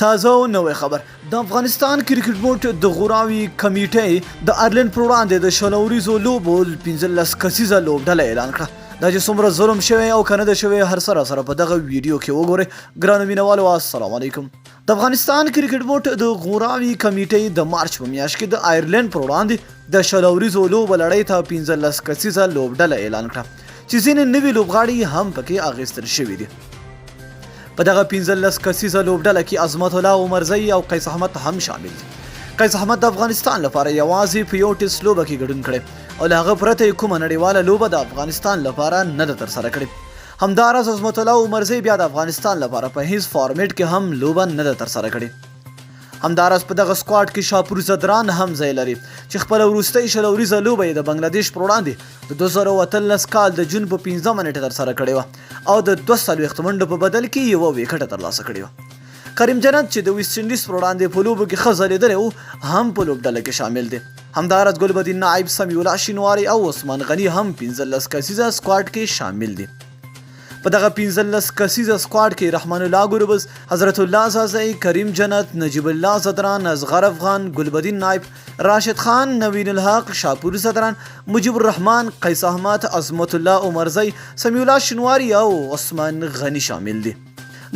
تازه او نوې خبر د افغانستان کرکټ بورډ د غوراوي کمیټې د آیرلند پر وړاندې د شلوریزو لوبو 15 کسیزه لوبډله اعلان کړه. دا چې څومره ظلم شوی او کنه د شوی هر سره په دغه ویډیو کې وګورئ. ګرانو مینوالو السلام علیکم. د افغانستان کرکټ بورډ د غوراوي کمیټې د مارچ په میاشت کې د آیرلند پر وړاندې د شلوریزو لوبو لړۍ ته 15 کسیزه لوبډله اعلان کړه چې ځینې نوي لوبغاړي هم پکې اخیستل شوي دي. په دغه 15 کسیزه لوبډله کې عظمت الله عمرزی او قیس احمد هم شامل دي. قیس احمد د افغانستان لپاره یوازې په یو ټیسټ لوبه کې ګډون کړی او له هغه پرته کومه نړیواله لوبه د افغانستان لپاره نه ده ترسره کړې. همداراز عظمت الله عمرزی بیا د افغانستان لپاره په هیڅ فارمیټ کې هم لوبه نه ده ترسره کړې. همداراز په دغه سکواډ کې شاپور زدران هم ځای لري چې خپل وروستۍ شلوریزه لوبه د بنگلادیش پر وړاندې د 2013 کال د جون په 15 منټه ترسره کړې وه او د 240 منډو په بدل کې یو وکټ ترلاسه کړې وه. کریم جنت چې د ویسټ انډیز پر وړاندې په لوبو کې ښه ځلېدلی و هم په لوبډله کې شامل دي. همداراز ګلبدین نایب، سمیع الله شینواري او عثمان غني هم 15 کسیزه سکواډ کې شامل دي. په دغه 15 کسیزه سکواډ کې رحمان الله ګربز، حضرت الله زازی، کریم جنت، نجیب الله زدران، اصغر افغان، گلبدین نایب، راشد خان، نوین الحق، شاپور زدران، مجیب الرحمن، قیس احمد، عظمت الله عمرزی، سمیع الله شینواري او عثمان غني شامل دي.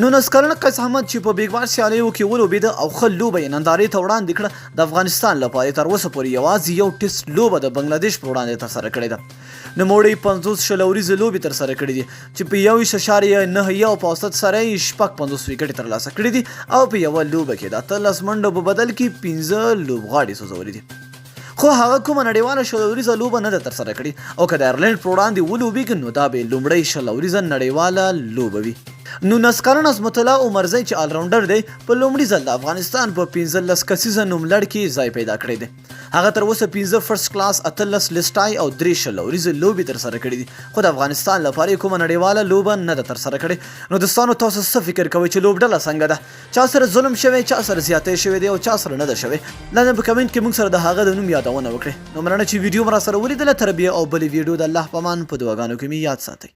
19 کلنه قیس احمد چې په بیګ بار سیالیو کې ولوبېده او ښه لوبه یې نندارې ته وړاندې کړه، د افغانستان لپاره تر اوسه پورې یوازې یو ټیسټ لوبه د بنگلادیش پر وړاندې ترسره کړې ده. نوموړی 50 شلوریزې لوبې ترسره کړې دي چې په 1.91 په اوسط سره یې 50 وکټې ترلاسه کړي دي او په یوه لوبه کې د 13 منډو په بدل کې 15 لوبغاړي سوځولي دي. خو هغه کومه نړیواله شلوریزه لوبه نه ده ترسره کړې او که د آیرلند پر وړاندې ولوبېږي نو دا به لومړۍ شلوریزه نړیواله لوبه وي. 19 کلن عظمت الله عمرزی چې آلراونډر دی په لومړي ځل د افغانستان په 15 کسیزه نوملړ کې ځای پیدا کړی دی. هغه تر اوسه 15 فرست کلاس، 18 لیسټای او 3 شلوریزې لوبې ترسره کړي دي خو د افغانستان لپاره کومه نړیواله لوبه نه ده ترسره کړې. نو دوستانو تاسو څه فکر کوئ چې لوبډله څنګه ده؟ چا سره ظلم شوی، چا سره زیاتی شوی دی او چا سره نه ده شوی؟ لاندې په کمنټ کې موږ سره د هغه د نوم یادونه وکړئ. نو مننه چې ویډیو مو راسره ولیدله. تر بیا او بلې ویډیو د الله په امان په دعاګانو کې مې یاد ساتئ.